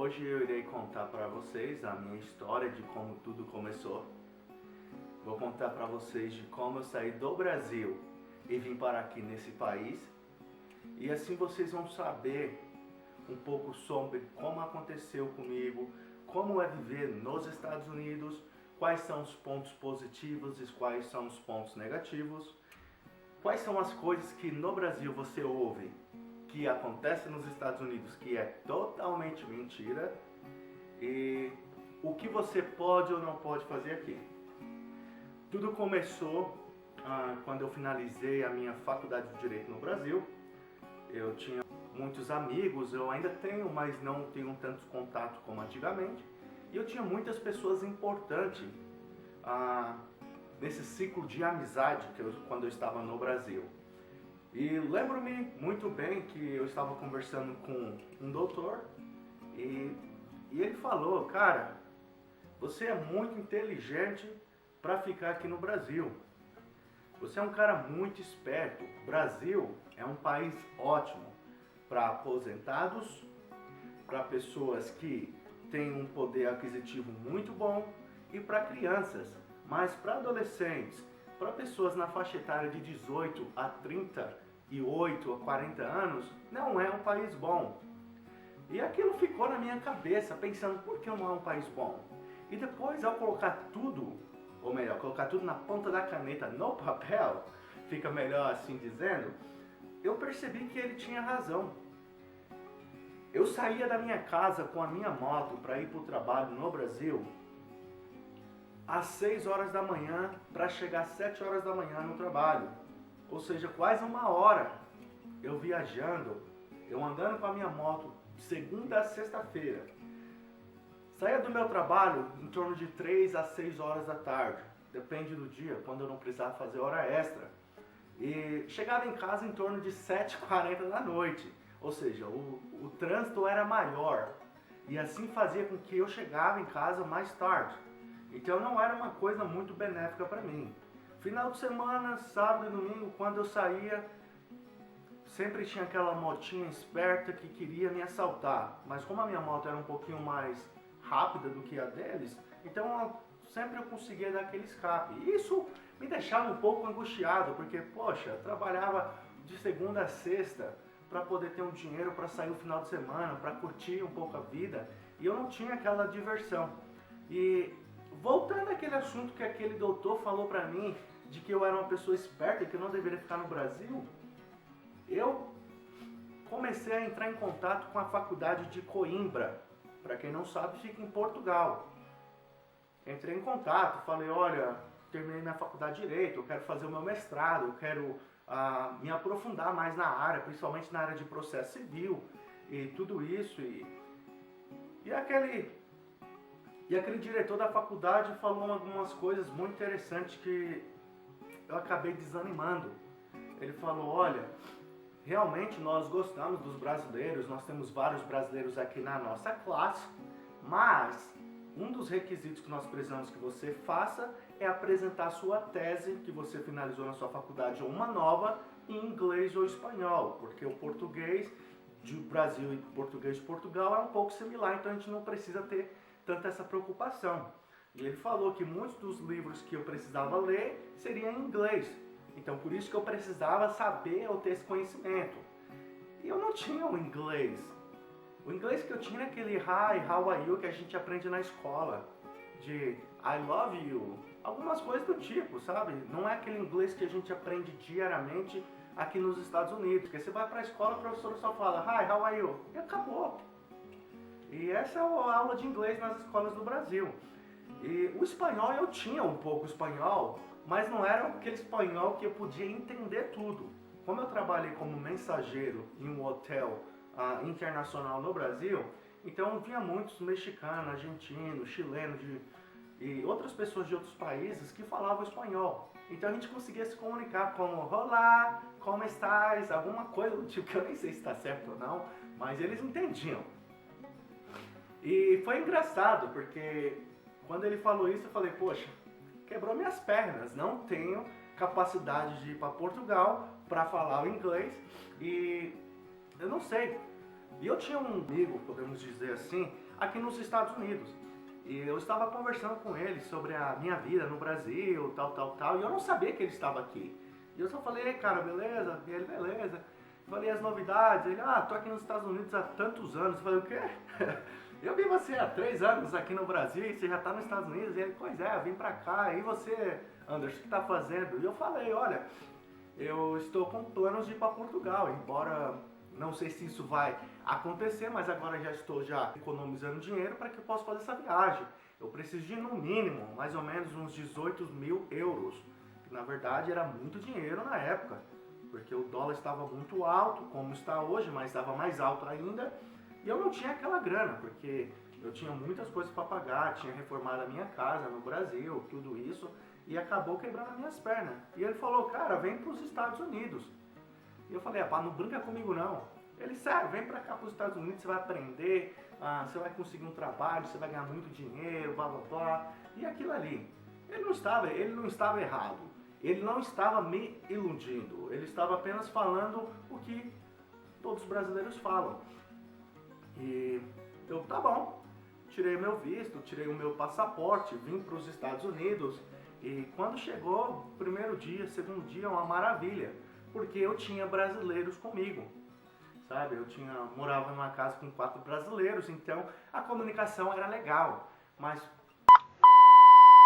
Hoje eu irei contar para vocês a minha história de como tudo começou. Vou contar para vocês de como eu saí do Brasil e vim para aqui nesse país. E assim vocês vão saber um pouco sobre como aconteceu comigo, como é viver nos Estados Unidos, quais são os pontos positivos e quais são os pontos negativos, quais são as coisas que no Brasil você ouve que acontece nos Estados Unidos que é totalmente mentira e o que você pode ou não pode fazer aqui. Tudo começou quando eu finalizei a minha faculdade de Direito no Brasil. Eu tinha muitos amigos, eu ainda tenho, mas não tenho tantos contatos como antigamente. E eu tinha muitas pessoas importantes nesse ciclo de amizade quando eu estava no Brasil. E lembro-me muito bem que eu estava conversando com um doutor e ele falou: cara, você é muito inteligente para ficar aqui no Brasil. Você é um cara muito esperto. O Brasil é um país ótimo para aposentados, para pessoas que têm um poder aquisitivo muito bom e para crianças. Mas para adolescentes, para pessoas na faixa etária de 18 a 38 a 40 anos, não é um país bom. E aquilo ficou na minha cabeça, pensando, por que não é um país bom? E depois, ao colocar tudo, ou melhor, colocar tudo na ponta da caneta, no papel, fica melhor assim dizendo, eu percebi que ele tinha razão. Eu saía da minha casa com a minha moto para ir para o trabalho no Brasil às 6 horas da manhã para chegar às 7 horas da manhã no trabalho. Ou seja, quase uma hora eu viajando, eu andando com a minha moto de segunda a sexta-feira. Saía do meu trabalho em torno de 3 a 6 horas da tarde, depende do dia, quando eu não precisava fazer hora extra. E chegava em casa em torno de 7h40 da noite, ou seja, o trânsito era maior. E assim fazia com que eu chegava em casa mais tarde. Então não era uma coisa muito benéfica para mim. Final de semana, sábado e domingo, quando eu saía, sempre tinha aquela motinha esperta que queria me assaltar. Mas como a minha moto era um pouquinho mais rápida do que a deles, então sempre eu conseguia dar aquele escape. E isso me deixava um pouco angustiado, porque, poxa, eu trabalhava de segunda a sexta para poder ter um dinheiro para sair no final de semana, para curtir um pouco a vida, e eu não tinha aquela diversão. E voltando àquele assunto que aquele doutor falou para mim, de que eu era uma pessoa esperta e que eu não deveria ficar no Brasil, eu comecei a entrar em contato com a faculdade de Coimbra. Para quem não sabe, fica em Portugal. Entrei em contato, falei, olha, terminei minha faculdade de Direito, eu quero fazer o meu mestrado, eu quero me aprofundar mais na área, principalmente na área de processo civil e tudo isso. E aquele diretor da faculdade falou algumas coisas muito interessantes que eu acabei desanimando. Ele falou, olha, realmente nós gostamos dos brasileiros, nós temos vários brasileiros aqui na nossa classe, mas um dos requisitos que nós precisamos que você faça é apresentar sua tese que você finalizou na sua faculdade ou uma nova em inglês ou espanhol, porque o português de Brasil e o português de Portugal é um pouco similar, então a gente não precisa ter tanta essa preocupação. E ele falou que muitos dos livros que eu precisava ler seriam em inglês. Então por isso que eu precisava saber ou ter esse conhecimento. E eu não tinha o inglês. O inglês que eu tinha era aquele hi, how are you que a gente aprende na escola. De I love you. Algumas coisas do tipo, sabe? Não é aquele inglês que a gente aprende diariamente aqui nos Estados Unidos. Porque você vai para a escola, o professor só fala hi, how are you? E acabou. E essa é a aula de inglês nas escolas do Brasil. E o espanhol, eu tinha um pouco espanhol, mas não era aquele espanhol que eu podia entender tudo. Como eu trabalhei como mensageiro em um hotel internacional no Brasil, então vinha muitos mexicanos, argentinos, chilenos e outras pessoas de outros países que falavam espanhol. Então a gente conseguia se comunicar como olá, como estás, alguma coisa do tipo, que eu nem sei se está certo ou não, mas eles entendiam. E foi engraçado, porque quando ele falou isso, eu falei, poxa, quebrou minhas pernas, não tenho capacidade de ir para Portugal para falar o inglês e eu não sei. E eu tinha um amigo, podemos dizer assim, aqui nos Estados Unidos. E eu estava conversando com ele sobre a minha vida no Brasil, tal, e eu não sabia que ele estava aqui. E eu só falei, cara, beleza? E ele, beleza. Falei as novidades, ele, tô aqui nos Estados Unidos há tantos anos. Eu falei, o quê? Eu vi você há 3 anos aqui no Brasil e você já está nos Estados Unidos. E ele, pois é, eu vim pra cá. E você, Anderson, o que está fazendo? E eu falei, olha, eu estou com planos de ir para Portugal, embora não sei se isso vai acontecer, mas agora já estou economizando dinheiro para que eu possa fazer essa viagem. Eu preciso de, no mínimo, mais ou menos uns 18 mil euros. Que, na verdade, era muito dinheiro na época, porque o dólar estava muito alto, como está hoje, mas estava mais alto ainda. E eu não tinha aquela grana, porque eu tinha muitas coisas para pagar, tinha reformado a minha casa no Brasil, tudo isso, e acabou quebrando as minhas pernas. E ele falou, cara, vem para os Estados Unidos. E eu falei, não brinca comigo não. Ele, sério, vem pra cá pros Estados Unidos, você vai aprender, você vai conseguir um trabalho, você vai ganhar muito dinheiro, blá blá blá. E aquilo ali. Ele não estava errado. Ele não estava me iludindo. Ele estava apenas falando o que todos os brasileiros falam. E eu, tá bom. Tirei meu visto, tirei o meu passaporte, vim para os Estados Unidos. E quando chegou, primeiro dia, segundo dia, uma maravilha. Porque eu tinha brasileiros comigo, sabe? Eu morava numa casa com 4 brasileiros, então a comunicação era legal. Mas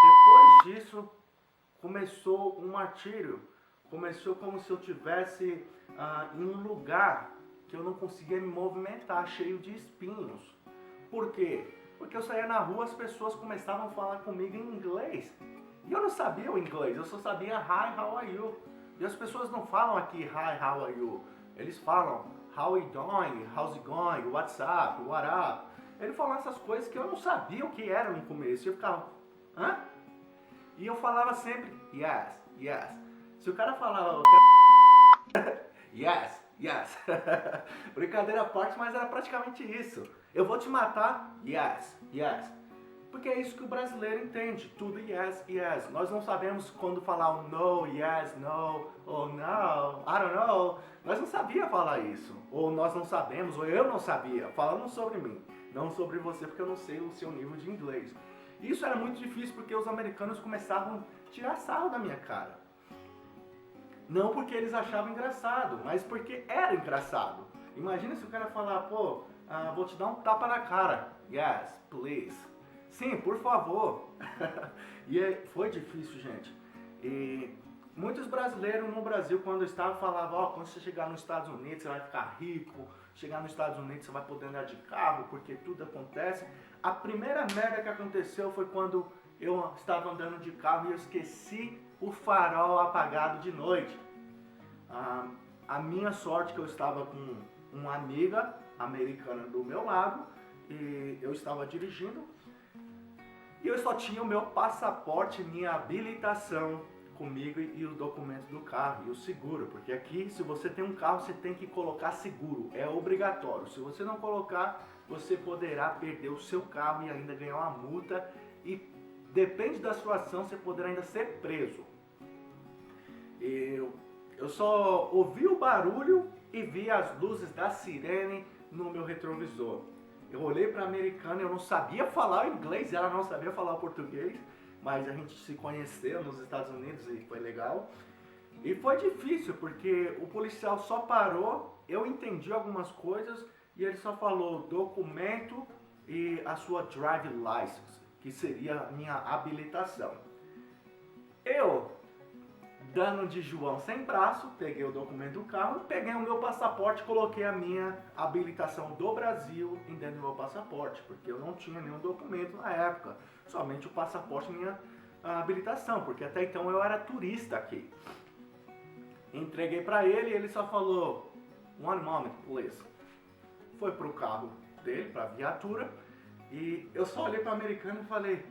depois disso, começou um martírio. Começou como se eu estivesse em um lugar que eu não conseguia me movimentar, cheio de espinhos. Por quê? Porque eu saía na rua, as pessoas começavam a falar comigo em inglês. E eu não sabia o inglês, eu só sabia hi, how are you? E as pessoas não falam aqui, hi, how are you? Eles falam, how are you doing? How's it going? What's up? What up? Eles falam essas coisas que eu não sabia o que era no começo. Eu ficava, hã? E eu falava sempre, yes, yes. Se o cara falava, yes, yes. Brincadeira à parte, mas era praticamente isso. Eu vou te matar, yes, yes. Porque é isso que o brasileiro entende, tudo yes, yes. Nós não sabemos quando falar o no, yes, no, ou no, I don't know. Nós não sabia falar isso, ou nós não sabemos, ou eu não sabia, falando sobre mim, não sobre você, porque eu não sei o seu nível de inglês. Isso era muito difícil porque os americanos começavam a tirar sarro da minha cara. Não porque eles achavam engraçado, mas porque era engraçado. Imagina se o cara falar, pô, vou te dar um tapa na cara. Yes, please. Sim, por favor. E foi difícil, gente. E muitos brasileiros no Brasil, quando eu estava, falavam, quando você chegar nos Estados Unidos, você vai ficar rico. Chegar nos Estados Unidos, você vai poder andar de carro, porque tudo acontece. A primeira merda que aconteceu foi quando eu estava andando de carro e eu esqueci o farol apagado de noite. A minha sorte que eu estava com uma amiga americana do meu lado e eu estava dirigindo. E eu só tinha o meu passaporte, minha habilitação comigo e os documentos do carro e o seguro. Porque aqui, se você tem um carro, você tem que colocar seguro. É obrigatório. Se você não colocar, você poderá perder o seu carro e ainda ganhar uma multa. E depende da situação, você poderá ainda ser preso. Eu só ouvi o barulho e vi as luzes da sirene no meu retrovisor. Eu olhei para a americana, eu não sabia falar inglês, ela não sabia falar português, mas a gente se conheceu nos Estados Unidos e foi legal. E foi difícil, porque o policial só parou, eu entendi algumas coisas e ele só falou documento e a sua drive license, que seria a minha habilitação. Eu, dando de João sem braço, peguei o documento do carro, peguei o meu passaporte, coloquei a minha habilitação do Brasil dentro do meu passaporte, porque eu não tinha nenhum documento na época, somente o passaporte e minha habilitação, porque até então eu era turista aqui. Entreguei para ele e ele só falou, one moment please. Foi pro carro dele, pra viatura, e eu só olhei para a americana e falei,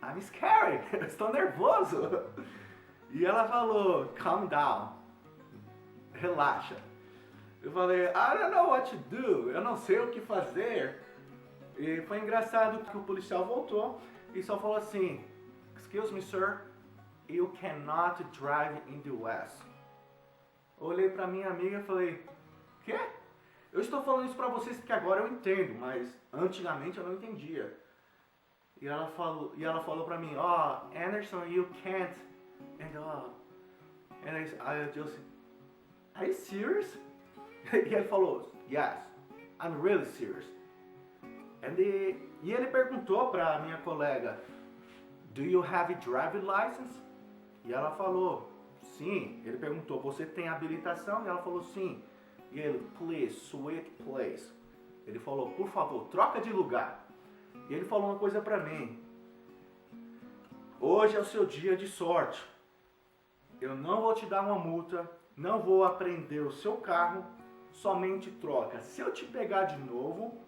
I'm scared, eu estou nervoso. E ela falou, calm down, relaxa. Eu falei, I don't know what to do, eu não sei o que fazer. E foi engraçado que o policial voltou e só falou assim, excuse me sir, you cannot drive in the West. Eu olhei pra minha amiga e falei, quê? Eu estou falando isso pra vocês porque agora eu entendo, mas antigamente eu não entendia. E ela falou pra mim, Anderson, you can't. And I just, are you serious? E ele falou, yes, I'm really serious. E ele perguntou pra minha colega, do you have a driving license? E ela falou, sim. Ele perguntou, você tem habilitação? E ela falou, sim. E ele, please, switch place. Ele falou, por favor, troca de lugar. E ele falou uma coisa pra mim. Hoje é o seu dia de sorte. Eu não vou te dar uma multa, não vou apreender o seu carro, somente troca. Se eu te pegar de novo,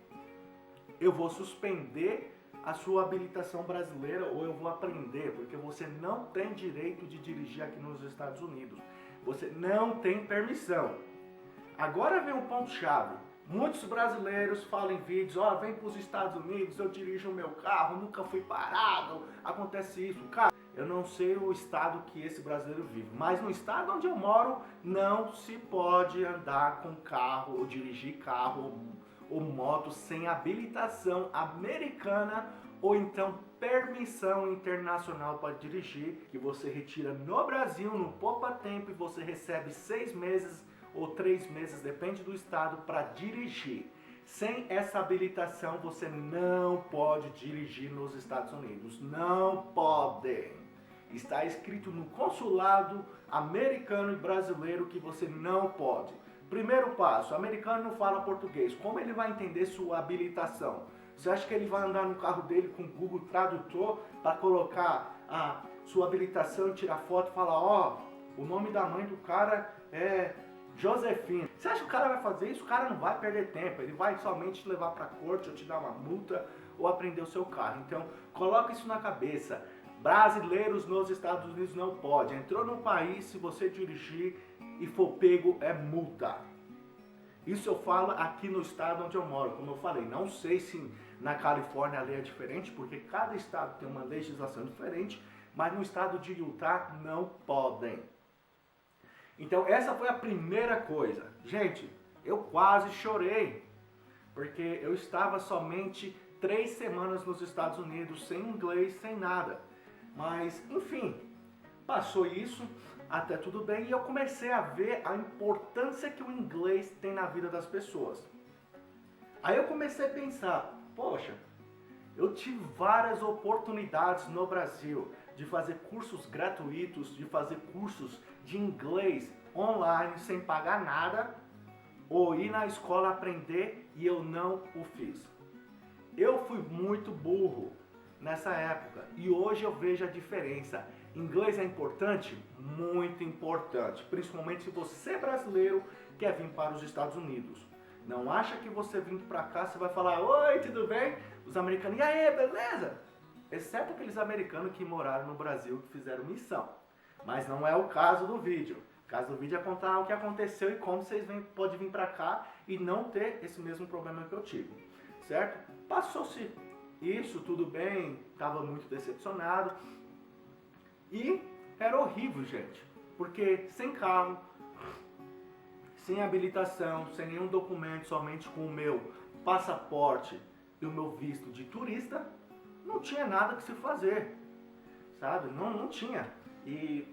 eu vou suspender a sua habilitação brasileira ou eu vou apreender, porque você não tem direito de dirigir aqui nos Estados Unidos. Você não tem permissão. Agora vem um ponto-chave. Muitos brasileiros falam em vídeos, vem para os Estados Unidos, eu dirijo o meu carro, nunca fui parado, acontece isso. Cara, eu não sei o estado que esse brasileiro vive, mas no estado onde eu moro, não se pode andar com carro ou dirigir carro ou moto sem habilitação americana ou então permissão internacional para dirigir, que você retira no Brasil, no Poupa Tempo, e você recebe 6 meses ou 3 meses, depende do estado, para dirigir. Sem essa habilitação, você não pode dirigir nos Estados Unidos. Não pode. Está escrito no consulado americano e brasileiro que você não pode. Primeiro passo, o americano não fala português. Como ele vai entender sua habilitação? Você acha que ele vai andar no carro dele com o Google Tradutor para colocar a sua habilitação e tirar foto e falar, o nome da mãe do cara é Josefina. Você acha que o cara vai fazer isso? O cara não vai perder tempo, ele vai somente te levar para a corte ou te dar uma multa ou aprender o seu carro. Então, coloca isso na cabeça. Brasileiros nos Estados Unidos não pode. Entrou no país, se você dirigir e for pego, é multa. Isso eu falo aqui no estado onde eu moro. Como eu falei, não sei se na Califórnia a lei é diferente, porque cada estado tem uma legislação diferente, mas no estado de Utah não podem. Então essa foi a primeira coisa. Gente, eu quase chorei, porque eu estava somente 3 semanas nos Estados Unidos, sem inglês, sem nada. Mas, enfim, passou isso, até tudo bem, e eu comecei a ver a importância que o inglês tem na vida das pessoas. Aí eu comecei a pensar, poxa, eu tive várias oportunidades no Brasil de fazer cursos gratuitos, de fazer cursos de inglês online sem pagar nada, ou ir na escola aprender, e eu não o fiz. Eu fui muito burro nessa época e hoje eu vejo a diferença. Inglês é importante? Muito importante, principalmente se você é brasileiro quer vir para os Estados Unidos. Não acha que você vindo para cá você vai falar, oi, tudo bem? Os americanos, e aí, beleza? Exceto aqueles americanos que moraram no Brasil, que fizeram missão. Mas não é o caso do vídeo. O caso do vídeo é contar o que aconteceu e como vocês podem vir para cá e não ter esse mesmo problema que eu tive. Certo? Passou-se isso, tudo bem, estava muito decepcionado. E era horrível, gente. Porque sem carro, sem habilitação, sem nenhum documento, somente com o meu passaporte e o meu visto de turista, não tinha nada que se fazer, sabe? Não tinha. E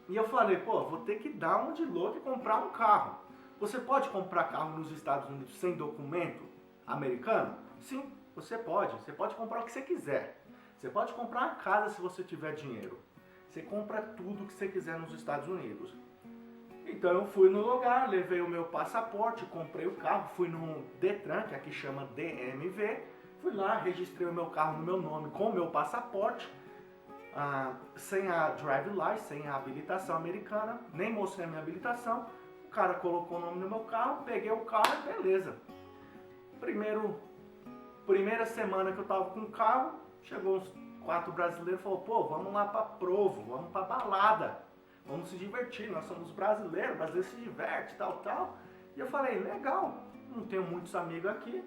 eu falei, vou ter que dar uma de louco e comprar um carro. Você pode comprar carro nos Estados Unidos sem documento americano? Sim, você pode. Você pode comprar o que você quiser. Você pode comprar uma casa se você tiver dinheiro. Você compra tudo que você quiser nos Estados Unidos. Então eu fui no lugar, levei o meu passaporte, comprei o carro, fui no Detran, que aqui chama DMV, fui lá, registrei o meu carro no meu nome com o meu passaporte, sem a drive license, sem a habilitação americana, nem mostrei a minha habilitação. O cara colocou o nome no meu carro, peguei o carro, beleza. Primeira semana que eu tava com o carro, chegou uns 4 brasileiros e falou, vamos lá pra Provo, vamos pra balada, vamos se divertir, nós somos brasileiros, o brasileiro se diverte, tal. E eu falei, legal, não tenho muitos amigos aqui,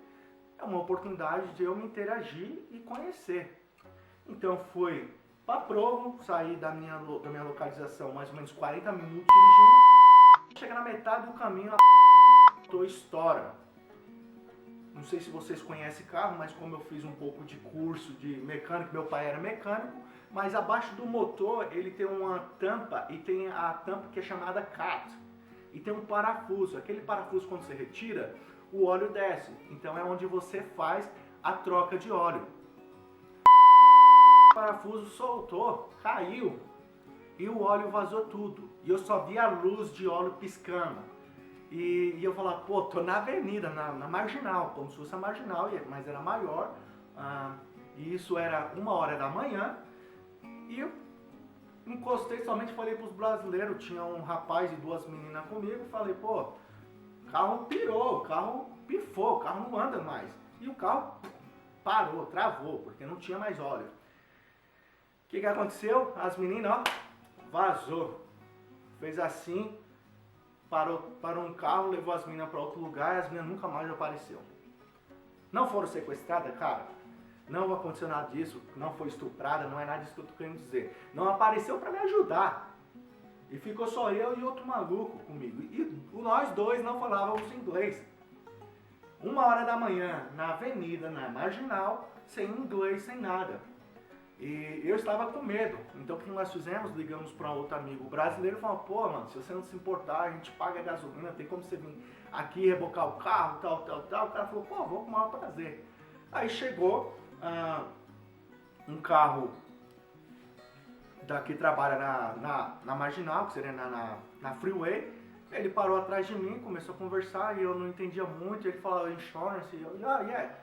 é uma oportunidade de eu me interagir e conhecer. Então fui pra Provo, saí da minha localização mais ou menos 40 minutos dirigindo, chega na metade do caminho, a estoura. não sei se vocês conhecem carro, mas como eu fiz um pouco de curso de mecânico, meu pai era mecânico, mas abaixo do motor ele tem uma tampa e tem a tampa que é chamada cat. E tem um parafuso. Aquele parafuso, quando você retira, o óleo desce. Então é onde você faz a troca de óleo. O parafuso soltou, caiu e o óleo vazou tudo. E eu só vi a luz de óleo piscando. E eu falava, pô, tô na avenida, na marginal, como se fosse a marginal, mas era maior. E isso era 1h da manhã. E eu encostei, somente falei pros brasileiros, tinha um rapaz e 2 meninas comigo, falei, pô, o carro pirou, o carro pifou, o carro não anda mais. E o carro parou, travou, porque não tinha mais óleo. O que aconteceu? As meninas, ó, vazou. Fez assim, parou um carro, levou as meninas para outro lugar e as meninas nunca mais apareceu. Não foram sequestradas, cara? Não aconteceu nada disso, não foi estuprada, não é nada disso que eu tô querendo dizer. Não apareceu para me ajudar. E ficou só eu e outro maluco comigo. E nós dois não falávamos inglês. 1h da manhã, na avenida, na marginal, sem inglês, sem nada. E eu estava com medo. Então o que nós fizemos? Ligamos para outro amigo brasileiro e falamos, pô, mano, se você não se importar, a gente paga a gasolina, tem como você vir aqui rebocar o carro, tal. O cara falou, pô, vou com o maior prazer. Aí chegou um carro que trabalha na marginal, que seria na freeway. Ele parou atrás de mim, começou a conversar e eu não entendia muito. Ele falou insurance, e eu, yeah.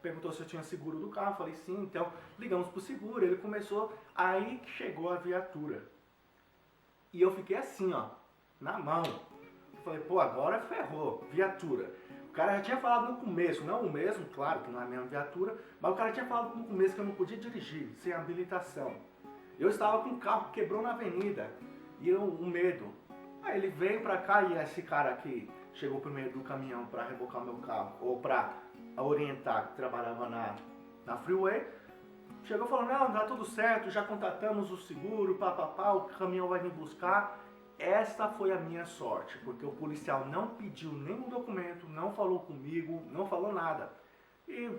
Perguntou se eu tinha seguro do carro, falei sim, então ligamos pro seguro. Ele começou, aí que chegou a viatura. E eu fiquei assim, ó, na mão. Eu falei, pô, agora ferrou, viatura. O cara já tinha falado no começo, não o mesmo, claro que não é a mesma viatura, mas o cara tinha falado no começo que eu não podia dirigir, sem habilitação. Eu estava com o carro que quebrou na avenida, e eu, um medo. Aí ele veio pra cá e esse cara aqui chegou primeiro do caminhão pra rebocar meu carro, ou pra orientar, que trabalhava na freeway, chegou e falou, não, tá tudo certo, já contatamos o seguro, o caminhão vai me buscar. Esta foi a minha sorte, porque o policial não pediu nenhum documento, não falou comigo, não falou nada. E,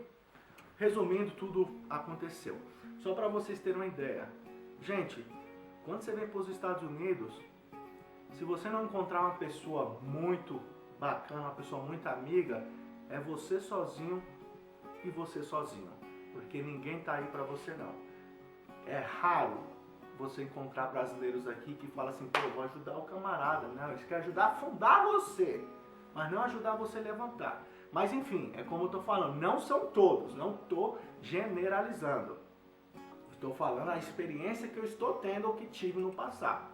resumindo, tudo aconteceu. Só para vocês terem uma ideia. Gente, quando você vem para os Estados Unidos, se você não encontrar uma pessoa muito bacana, uma pessoa muito amiga, é você sozinho e você sozinho. Porque ninguém tá aí para você não. É raro você encontrar brasileiros aqui que falam assim, pô, vou ajudar o camarada. Não, eles querem ajudar a afundar você, mas não ajudar você a levantar. Mas enfim, é como eu tô falando, não são todos, não tô generalizando. Estou falando a experiência que eu estou tendo ou que tive no passado.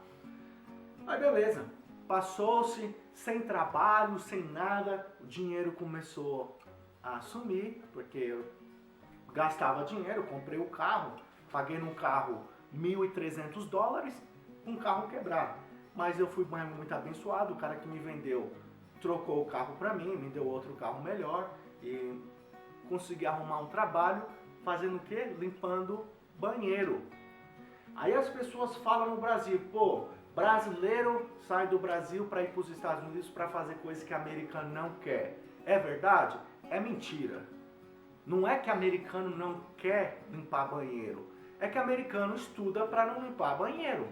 Aí beleza, passou-se sem trabalho, sem nada, o dinheiro começou a sumir, porque eu gastava dinheiro, comprei o carro, paguei num carro $1.300, um carro quebrado. Mas eu fui muito abençoado, o cara que me vendeu trocou o carro para mim, me deu outro carro melhor e consegui arrumar um trabalho fazendo o quê? Limpando banheiro. Aí as pessoas falam no Brasil, pô, brasileiro sai do Brasil para ir para os Estados Unidos para fazer coisas que americano não quer. É verdade? É mentira. Não é que americano não quer limpar banheiro. É que americano estuda para não limpar banheiro.